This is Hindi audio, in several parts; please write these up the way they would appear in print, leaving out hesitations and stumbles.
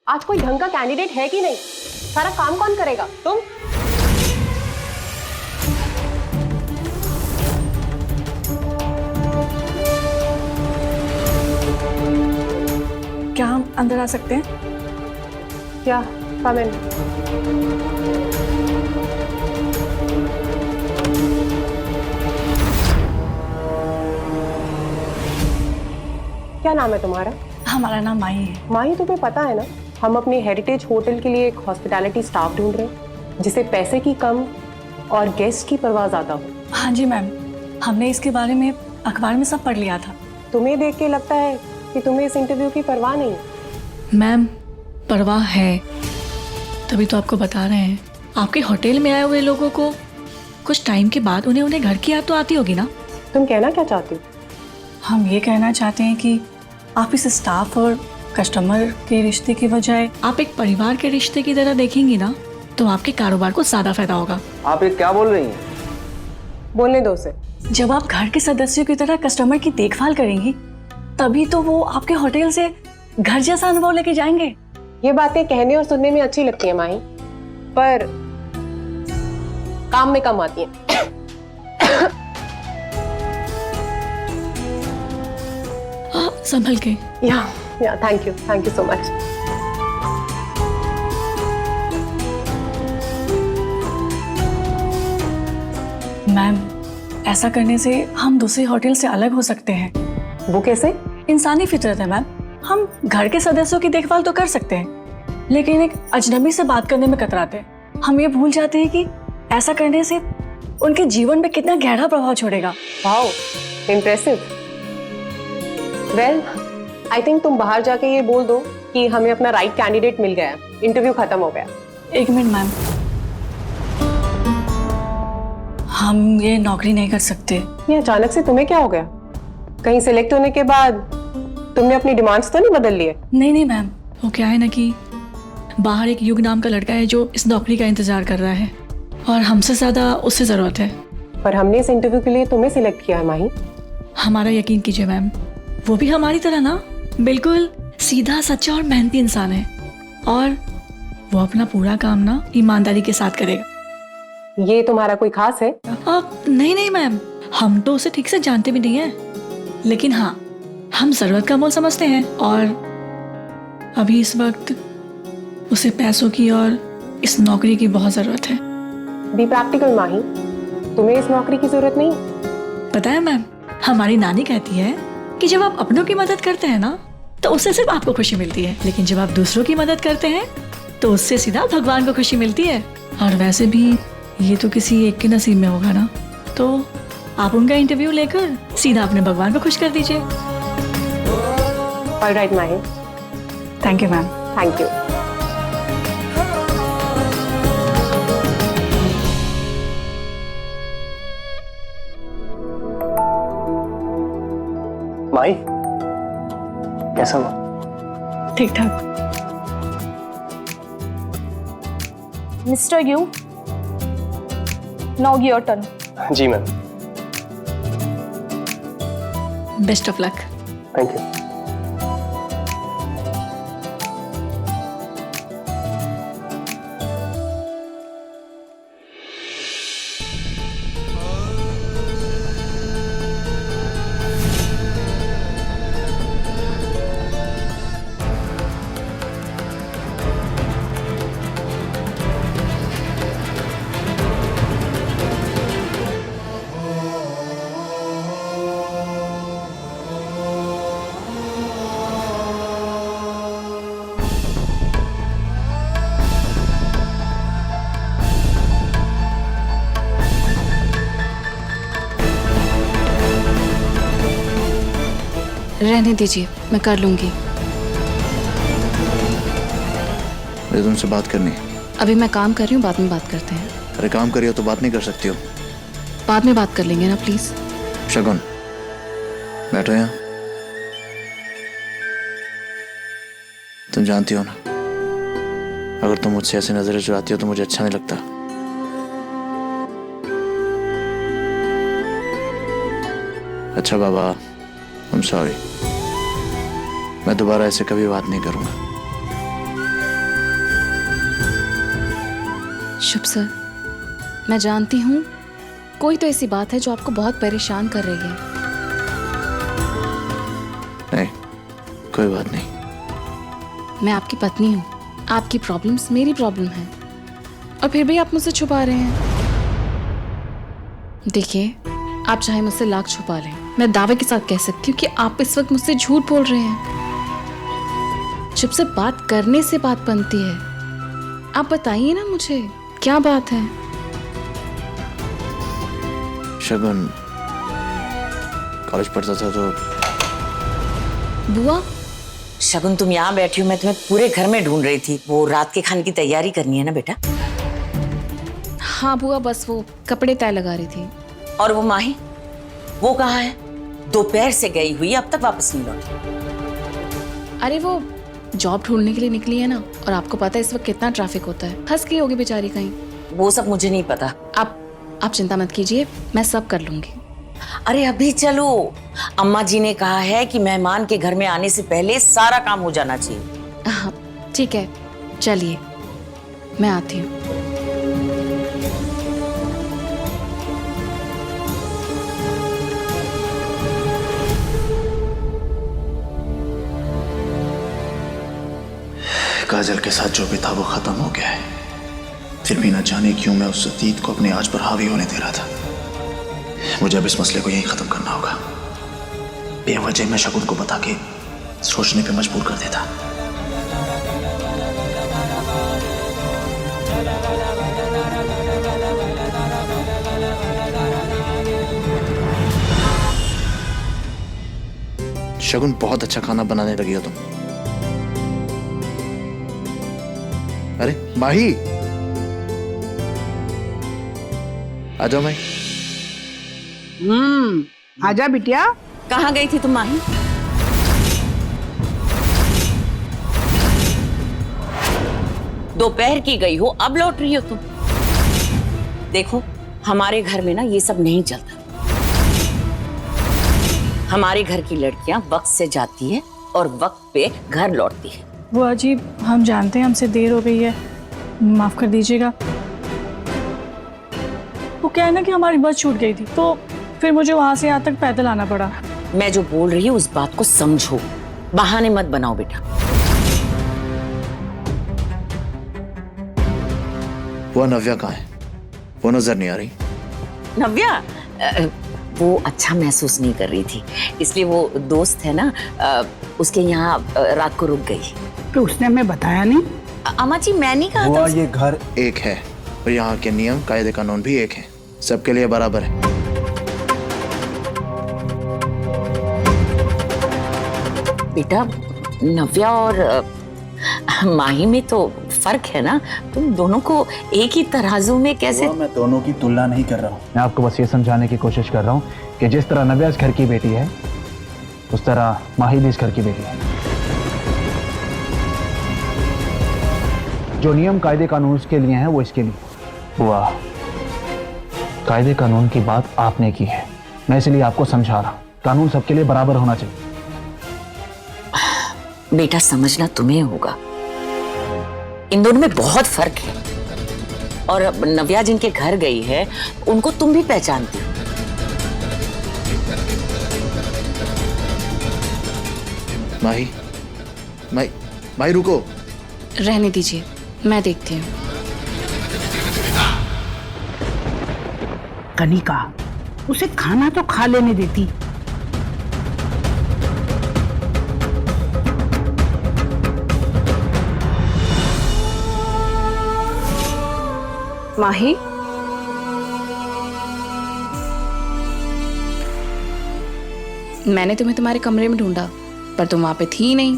आज कोई ढंग का कैंडिडेट है कि नहीं? सारा काम कौन करेगा? तुम? क्या हम अंदर आ सकते हैं? क्या? कम इन। क्या नाम है तुम्हारा? हमारा नाम माही है। माही, तुम्हें पता है ना, हम अपने हेरिटेज होटल के लिए एक हॉस्पिटैलिटी स्टाफ ढूंढ रहे हैं जिसे पैसे की कम और गेस्ट की परवाह ज्यादा हो। हाँ जी मैम, हमने इसके बारे में अखबार में सब पढ़ लिया था। तुम्हें देख के लगता है कि तुम्हें इस इंटरव्यू की परवाह नहीं है। मैम, परवाह है, तभी तो आपको बता रहे हैं। आपके होटल में आए हुए लोगों को कुछ टाइम के बाद उन्हें घर की याद तो आती होगी ना? तुम कहना क्या चाहती हो? हम ये कहना चाहते हैं कि आप इस स्टाफ और कस्टमर के रिश्ते की बजाय आप एक परिवार के रिश्ते की तरह देखेंगी ना, तो आपके कारोबार को ज्यादा फायदा होगा। आप ये क्या बोल रही हैं? बोलने दो उसे। जब आप घर के सदस्यों की तरह कस्टमर की देखभाल करेंगी, तभी तो वो आपके होटल से घर जैसा अनुभव लेके जाएंगे। ये बातें कहने और सुनने में अच्छी लगती है माही, पर काम में कम आती हैं। संभल के। या thank you so much. Ma'am, ऐसा करने से हम दूसरे होटल से अलग हो सकते हैं। वो कैसे? इंसानी फितरत है मैम, हम घर के सदस्यों की देखभाल तो कर सकते हैं, लेकिन एक अजनबी से बात करने में कतराते हैं। हम ये भूल जाते हैं कि ऐसा करने से उनके जीवन में कितना गहरा प्रभाव छोड़ेगा। Wow, impressive. Well, I think तुम बाहर जाके ये बोल दो कि हमें अपना राइट कैंडिडेट मिल गया, इंटरव्यू खत्म हो गया। एक मिनट मैम, हम ये नौकरी नहीं कर सकते। ये अचानक से तुम्हें क्या हो गया? कहीं सिलेक्ट होने के बाद तुमने अपनी डिमांड्स तो नहीं बदल लिए? नहीं मैम, वो क्या है ना कि बाहर एक युग नाम का लड़का है जो इस नौकरी का इंतजार कर रहा है और हमसे ज्यादा उससे जरूरत है। पर हमने इस इंटरव्यू के लिए तुम्हें सिलेक्ट किया है माही। हमारा यकीन कीजिए मैम, वो भी हमारी तरह ना बिल्कुल सीधा सच्चा और मेहनती इंसान है और वो अपना पूरा काम ना ईमानदारी के साथ करेगा। ये तुम्हारा कोई खास है? नहीं मैम, हम तो उसे ठीक से जानते भी नहीं हैं, लेकिन हाँ, हम जरूरत का मोल समझते हैं और अभी इस वक्त उसे पैसों की और इस नौकरी की बहुत जरूरत है। बी प्रैक्टिकल माही, तुम्हें इस नौकरी की जरूरत नहीं। पता है मैम, हमारी नानी कहती है कि जब आप अपनों की मदद करते हैं ना, तो उससे सिर्फ आपको खुशी मिलती है, लेकिन जब आप दूसरों की मदद करते हैं तो उससे सीधा भगवान को खुशी मिलती है। और वैसे भी ये तो किसी एक के नसीब में होगा ना, तो आप उनका इंटरव्यू लेकर सीधा अपने भगवान को खुश कर दीजिए। Alright Mahi. Thank you ma'am. Thank you. Mahi, कैसा हुआ? ठीक ठाक। Mr. Yu, now your turn. जी ma'am, best of luck. Thank you. रहने दीजिए, मैं कर लूंगी। मुझे तुमसे बात करनी है। अभी मैं काम कर रही हूँ, बाद में बात करते हैं। अरे काम करिए तो बात नहीं कर सकती हो। बाद में बात कर लेंगे ना प्लीज। शगुन, बैठो यहाँ। तुम जानती हो ना, अगर तुम मुझसे ऐसे नजरें चुराती हो तो मुझे अच्छा नहीं लगता। अच्छा बाबा, I'm sorry, मैं दोबारा ऐसे कभी बात नहीं करूंगा। शुभ सर, मैं जानती हूँ कोई तो ऐसी बात है जो आपको बहुत परेशान कर रही है। नहीं, कोई बात नहीं। मैं आपकी पत्नी हूँ, आपकी प्रॉब्लम्स मेरी प्रॉब्लम है, और फिर भी आप मुझसे छुपा रहे हैं। देखिए, आप चाहे मुझसे लाख छुपा लें, मैं दावे के साथ कह सकती हूँ कि आप इस वक्त मुझसे झूठ बोल रहे हैं। जब से बात करने से बात बनती है, आप बताइए ना मुझे क्या बात है। शगुन कॉलेज पढ़ता था तो बुआ, शगुन तुम यहाँ बैठी हो, मैं तुम्हें पूरे घर में ढूंढ रही थी। वो रात के खाने की तैयारी करनी है ना बेटा? हाँ बुआ, बस वो कपड़े तय लगा रही थी। और वो माही, वो कहाँ है? दोपहर से गई हुई, अब तक वापस नहीं लौटी। अरे वो जॉब ढूंढने के लिए निकली है ना, और आपको पता है इस वक्त कितना ट्रैफिक होता है। फंस गई होगी बेचारी कहीं। वो सब मुझे नहीं पता। आप चिंता मत कीजिए, मैं सब कर लूंगी। अरे अभी चलो, अम्मा जी ने कहा है कि मेहमान के घर में आने से पहले सारा काम हो जाना चाहिए। हाँ ठीक है, चलिए मैं आती हूँ। काजल के साथ जो भी था वो खत्म हो गया है। फिर भी न जाने क्यों मैं उस अतीत को अपने आज पर हावी होने दे रहा था। मुझे अब इस मसले को यहीं खत्म करना होगा। बेवजह मैं शगुन को बता के सोचने पे मजबूर कर देता। शगुन, बहुत अच्छा खाना बनाने लगी हो तुम। अरे माही, आ जाओ माही। आजा बिटिया। कहाँ गई थी तुम माही? दोपहर की गई हो, अब लौट रही हो तुम? देखो, हमारे घर में ना ये सब नहीं चलता। हमारे घर की लड़कियां वक्त से जाती है और वक्त पे घर लौटती है। बुआ जी, हम जानते हैं हमसे देर हो गई है, माफ कर दीजिएगा। वो क्या है ना कि हमारी बस छूट गई थी, तो फिर मुझे वहां से यहाँ तक पैदल आना पड़ा। मैं जो बोल रही हूँ उस बात को समझो, बहाने मत बनाओ बेटा। वो नव्या कहाँ है? वो नजर नहीं आ रही। नव्या वो अच्छा महसूस नहीं कर रही थी, इसलिए वो दोस्त है ना, उसके यहाँ रात को रुक गई। तो उसने हमें बताया नहीं? अम्मा जी, मैं नहीं कहा था। ये घर एक है और यहाँ के नियम कायदे कानून भी एक है, सबके लिए बराबर है। बेटा, नव्या और माही में तो फर्क है ना, तुम दोनों को एक ही तराजू में कैसे? मैं दोनों की तुलना नहीं कर रहा हूँ। मैं आपको बस ये समझाने की कोशिश कर रहा हूँ कि जिस तरह नव्या इस घर की बेटी है, उस तरह माही भी इस घर की बेटी है। जो नियम कायदे कानून उसके लिए हैं, वो इसके लिए। हुआ कायदे कानून की बात आपने की है, मैं इसलिए आपको समझा रहा हूँ। कानून सबके लिए बराबर होना चाहिए। बेटा, समझना तुम्हें होगा, इन दोनों में बहुत फर्क है। और नव्या जिनके घर गई है, उनको तुम भी पहचानती हो। माही, माही रुको। रहने दीजिए, मैं देखती हूँ। कनिका, उसे खाना तो खा लेने देती। माही, मैंने तुम्हें तुम्हारे कमरे में ढूंढा, पर तुम वहां पे थी ही नहीं।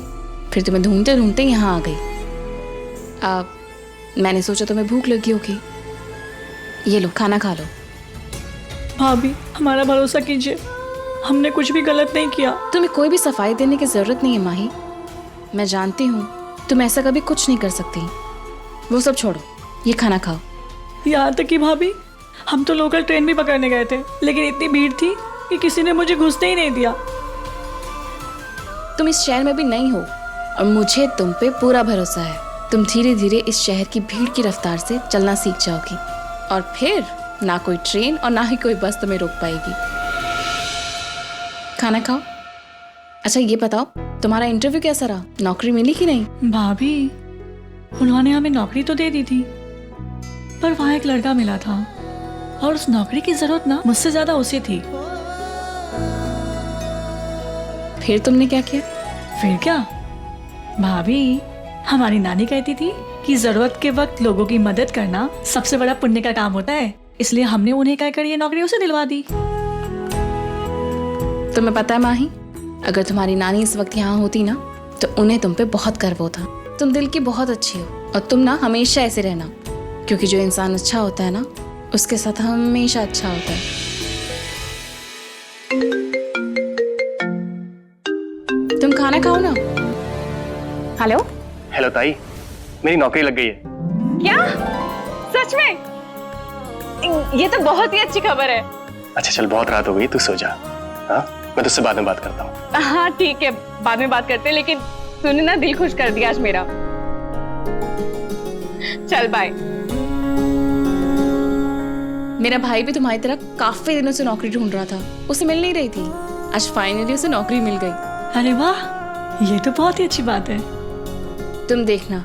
फिर तुम्हें ढूंढते ढूंढते यहाँ आ गई। मैंने सोचा तुम्हें भूख लगी होगी, ये लो खाना खा लो। भाभी, हमारा भरोसा कीजिए, हमने कुछ भी गलत नहीं किया। तुम्हें कोई भी सफाई देने की जरूरत नहीं है माही। मैं जानती हूँ तुम ऐसा कभी कुछ नहीं कर सकती। वो सब छोड़ो, ये खाना खाओ। यहाँ तक कि भाभी, हम तो लोकल ट्रेन भी पकड़ने गए थे, लेकिन इतनी भीड़ थी कि किसी ने मुझे घुसने ही नहीं दिया। तुम इस शहर में भी नहीं हो और मुझे तुम पे पूरा भरोसा है। तुम धीरे धीरे इस शहर की भीड़ की रफ्तार से चलना सीख जाओगी और फिर ना कोई ट्रेन और ना ही कोई बस तुम्हें रोक पाएगी। खाना खाओ। अच्छा ये बताओ, तुम्हारा इंटरव्यू कैसा रहा? नौकरी मिली कि नहीं? भाभी, उन्होंने हमें नौकरी तो दे दी थी, पर वहाँ एक लड़का मिला था और उस नौकरी की जरूरत ना मुझसे ज्यादा उसे थी। फिर तुमने क्या किया? फिर क्या भाभी, हमारी नानी कहती थी कि जरूरत के वक्त लोगों की मदद करना सबसे बड़ा पुण्य का काम होता है, इसलिए हमने उन्हें कहकर ये नौकरी उसे दिलवा दी। तुम्हें पता है माही, अगर तुम्हारी नानी इस वक्त यहाँ होती ना तो उन्हें तुम पे बहुत गर्व होता। तुम दिल की बहुत अच्छी हो और तुम ना हमेशा ऐसे रहना, क्योंकि जो इंसान अच्छा होता है ना उसके साथ हमेशा अच्छा होता है। तुम खाना खाओ ना। हेलो, हेलो ताई, मेरी नौकरी लग गई है। क्या? सच में? ये तो बहुत ही अच्छी खबर है। अच्छा चल, बहुत रात हो गई, तू सो जा। हाँ, मैं तुझसे बाद में बात करता हूँ। हाँ ठीक है, बाद में बात करते हैं, लेकिन तूने ना दिल खुश कर दिया आज मेरा। चल बाय। मेरा भाई भी तुम्हारी तरह काफी दिनों से नौकरी ढूंढ रहा था, उसे मिल नहीं रही थी। आज फाइनली उसे नौकरी मिल गई। अरे वाह, ये तो बहुत ही अच्छी बात है। तुम देखना,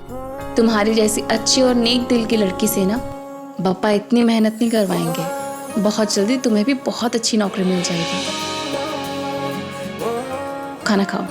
तुम्हारी जैसी अच्छी और नेक दिल की लड़की से ना पापा इतनी मेहनत नहीं करवाएंगे। बहुत जल्दी तुम्हें भी बहुत अच्छी नौकरी मिल जाएगी। खाना खाओ।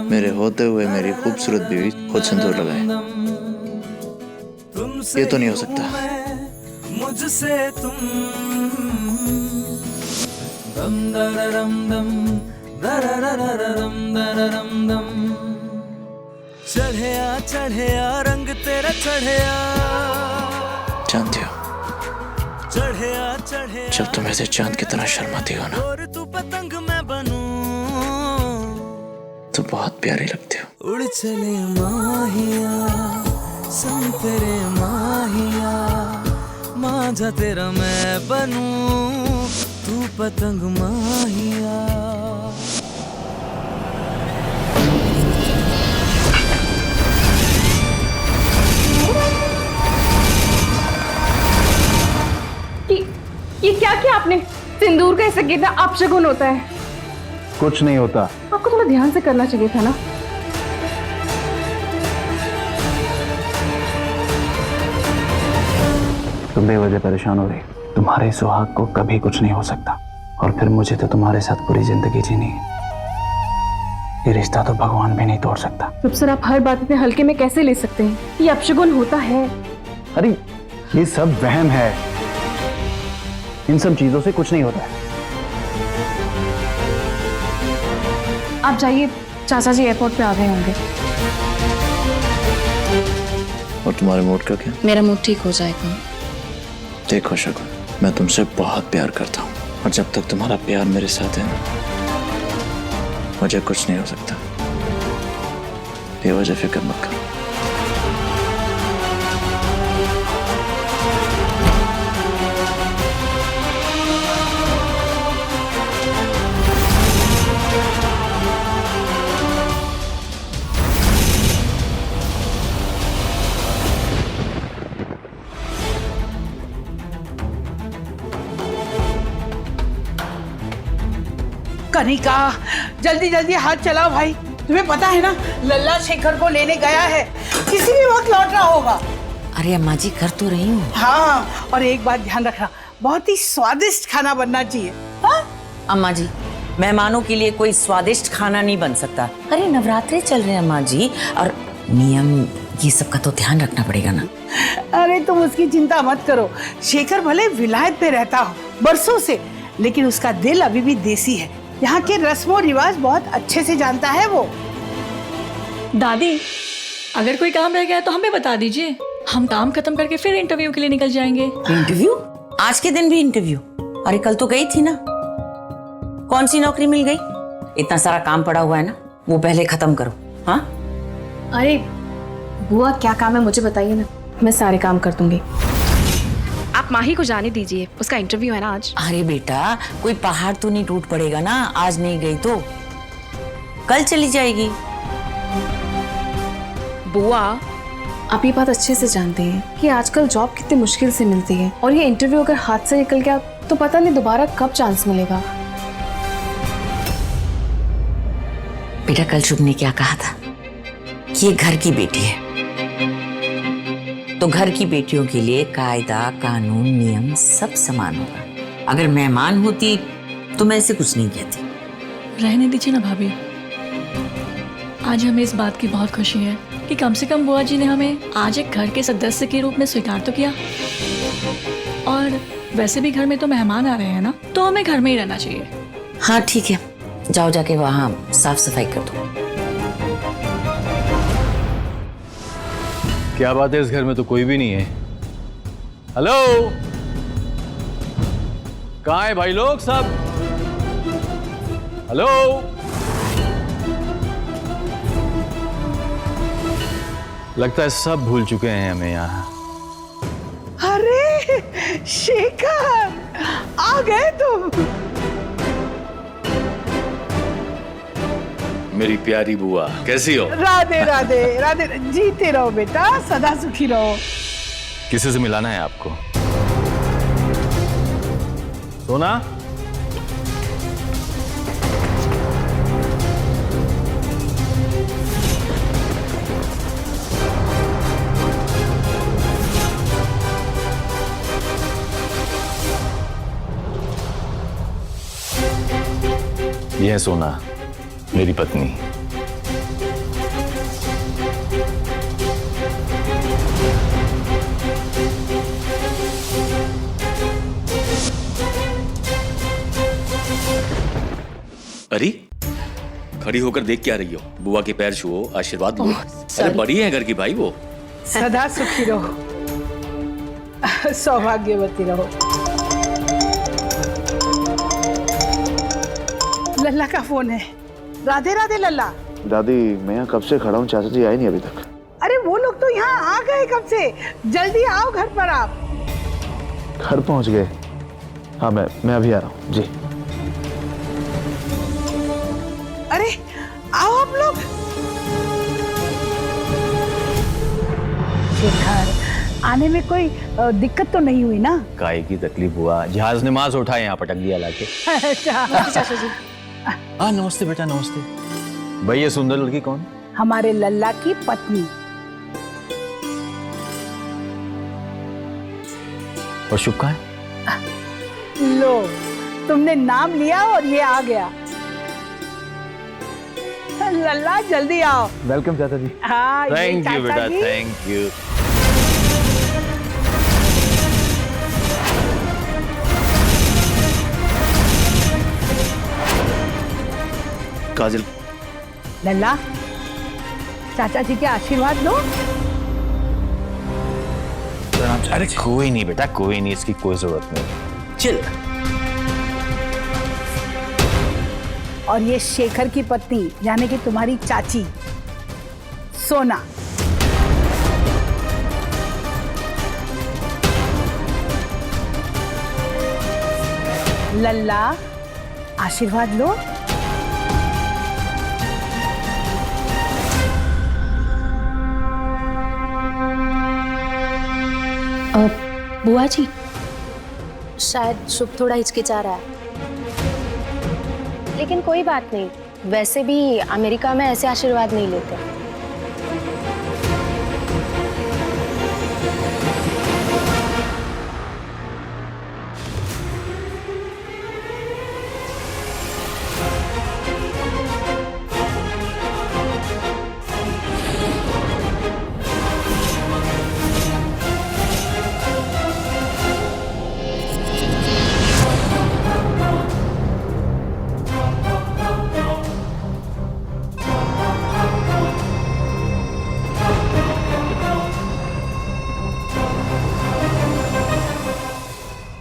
मेरे होते हुए मेरी खूबसूरत बीवी खुद सिंदूर लगाए, ये तो नहीं हो सकता। मुझसे तुम चढ़िया चढ़िया रंग तेरा चढ़िया, जानती हो चढ़िया चढ़िया जब तुम ऐसे चांद की तरह शर्माती हो ना और तू पतंग मैं बनूं, तो बहुत प्यारी लगती हो। उड़ चले माहिया संग तेरे माहिया, मांझा तेरा मैं बनूं, तू पतंग माहिया। ये क्या किया आपने? सिंदूर कैसे गिरना अपशगुन होता है। कुछ नहीं होता। आपको थोड़ा ध्यान से करना चाहिए था ना। तुम बेवजह परेशान हो रही। तुम्हारे सुहाग को कभी कुछ नहीं हो सकता, और फिर मुझे तो तुम्हारे साथ पूरी जिंदगी जीनी है। ये रिश्ता तो भगवान भी नहीं तोड़ सकता। तो सर आप हर बात इतने हल्के में कैसे ले सकते हैं? ये अपशगुन होता है। अरे ये सब वहम है, इन सब चीजों से कुछ नहीं होता है। आप जाइए, चाचा जी एयरपोर्ट पे आ गए होंगे। और तुम्हारे मूड का क्या? मेरा मूड ठीक हो जाएगा। देखो शगुन, मैं तुमसे बहुत प्यार करता हूँ, और जब तक तुम्हारा प्यार मेरे साथ है ना, मुझे कुछ नहीं हो सकता। बेवजह फिक्र मत करो। कनिका, जल्दी जल्दी हाथ चलाओ भाई। तुम्हें पता है ना, लल्ला शेखर को लेने गया है, किसी भी वक्त लौट रहा होगा। अरे अम्मा जी कर तो रही हूँ। हाँ, और एक बात ध्यान रखना, बहुत ही स्वादिष्ट खाना बनना चाहिए। हाँ? अम्मा जी मेहमानों के लिए कोई स्वादिष्ट खाना नहीं बन सकता। अरे नवरात्रे चल रहे हैं अम्मा जी, और नियम ये सब का तो ध्यान रखना पड़ेगा ना। अरे तुम उसकी चिंता मत करो। शेखर भले विलायत में रहता हो बरसों से, लेकिन उसका दिल अभी भी देसी है। यहाँ के रस्मों रिवाज बहुत अच्छे से जानता है वो। दादी, अगर कोई काम रह गया तो हमें बता दीजिए, हम काम खत्म करके फिर इंटरव्यू के लिए निकल जाएंगे। इंटरव्यू? आज के दिन भी इंटरव्यू? अरे कल तो गई थी ना। कौन सी नौकरी मिल गई? इतना सारा काम पड़ा हुआ है ना, वो पहले खत्म करो। हाँ अरे बुआ, क्या काम है मुझे बताइए ना, मैं सारे काम कर दूंगी। आप माही को जाने दीजिए, उसका इंटरव्यू है ना आज। अरे बेटा, कोई पहाड़ तो नहीं टूट पड़ेगा ना, आज नहीं गई तो कल चली जाएगी। बुआ, आप ये बात अच्छे से जानते हैं कि आजकल जॉब कितनी मुश्किल से मिलती है, और ये इंटरव्यू अगर हाथ से निकल गया तो पता नहीं दोबारा कब चांस मिलेगा। बेटा कल शुभ ने क्या कहा था कि ये घर की बेटी है, तो घर की बेटियों के लिए कायदा कानून नियम सब समान होगा। अगर मेहमान होती तो मैं ऐसे कुछ नहीं कहती। रहने दीजिए ना भाभी, आज हमें इस बात की बहुत खुशी है कि कम से कम बुआ जी ने हमें आज एक घर के सदस्य के रूप में स्वीकार तो किया। और वैसे भी घर में तो मेहमान आ रहे हैं ना, तो हमें घर में ही रहना चाहिए। हाँ ठीक है, जाओ जाके वहाँ साफ सफाई कर दो। क्या बात है, इस घर में तो कोई भी नहीं है। हेलो, कहाँ है भाई लोग सब? हेलो, लगता है सब भूल चुके हैं हमें यहाँ। अरे शेखर, आ गए तुम। मेरी प्यारी बुआ, कैसी हो? राधे राधे राधे, जीते रहो बेटा, सदा सुखी रहो। किसी से मिलाना है आपको? सोना, ये है सोना, मेरी पत्नी। अरे खड़ी होकर देख क्या रही हो? बुआ के पैर छुओ, आशीर्वाद लो। अरे बड़ी है घर की भाई वो। सदा सुखी रहो, सौभाग्यवती रहो। लल्ला का फोन है। राधे राधे लल्ला। दादी मैं यहाँ कब से खड़ा हूँ, चाचा जी आए नहीं अभी तक। अरे वो लोग तो यहाँ आ गए कब से, जल्दी आओ घर पर। आप घर पहुँच गए? हाँ मैं अभी आ रहा हूँ जी। अरे आओ आप लोग। शेखर, आने में कोई दिक्कत तो नहीं हुई ना? काय की तकलीफ हुआ, जहाज ने मांस उठाए यहाँ पटक दिया लाके। चाचा जी। हाँ नमस्ते बेटा, नमस्ते। भाई ये सुंदर लड़की कौन? हमारे लल्ला की पत्नी। और शुभ कहाँ है? लो, तुमने नाम लिया और ये आ गया। लल्ला जल्दी आओ। वेलकम चाचा जी। हाँ, थैंक यू बेटा, थैंक यू। काजल, लल्ला, चाचा जी के आशीर्वाद लो। अरे कोई नहीं बेटा, कोई नहीं, इसकी कोई जरूरत नहीं। चल। और ये शेखर की पत्नी यानी कि तुम्हारी चाची सोना। लल्ला, आशीर्वाद लो। बुआ जी, शायद शुभ थोड़ा हिचकिचा रहा है, लेकिन कोई बात नहीं, वैसे भी अमेरिका में ऐसे आशीर्वाद नहीं लेते।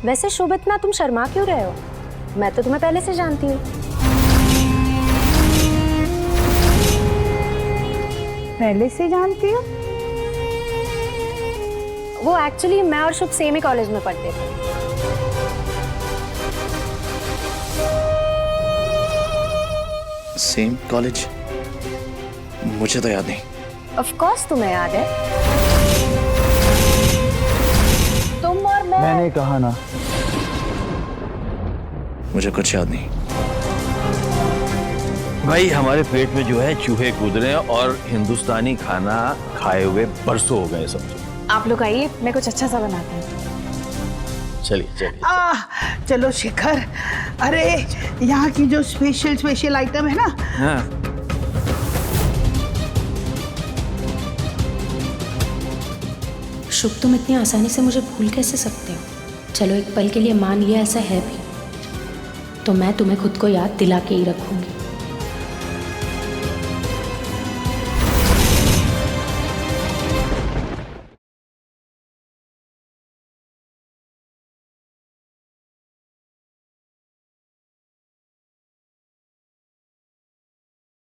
वैसे शुभ, इतना तुम शर्मा क्यों रहे हो? मैं तो तुम्हें पहले से जानती हूँ। पहले से जानती हो? वो एक्चुअली मैं और शुभ सेम ही कॉलेज में पढ़ते थे। Same college? मुझे तो याद नहीं। ऑफ कोर्स तुम्हें याद है। तुम और मैं। मैंने कहा ना। मुझे कुछ याद नहीं। भाई हमारे पेट में जो है चूहे कूद रहे हैं और हिंदुस्तानी खाना खाए हुए बरसों हो गए समझो। आप लोग आइए, मैं कुछ अच्छा सा बनाती हूँ। चलिए चलिए। चलो शिखर, अरे यहाँ की जो स्पेशल आइटम है ना। हाँ। शुभ, तुम इतनी आसानी से मुझे भूल कैसे सकते हो? चलो एक पल के लिए मान लिया ऐसा है भी, तो मैं तुम्हें खुद को याद दिला के ही रखूंगी।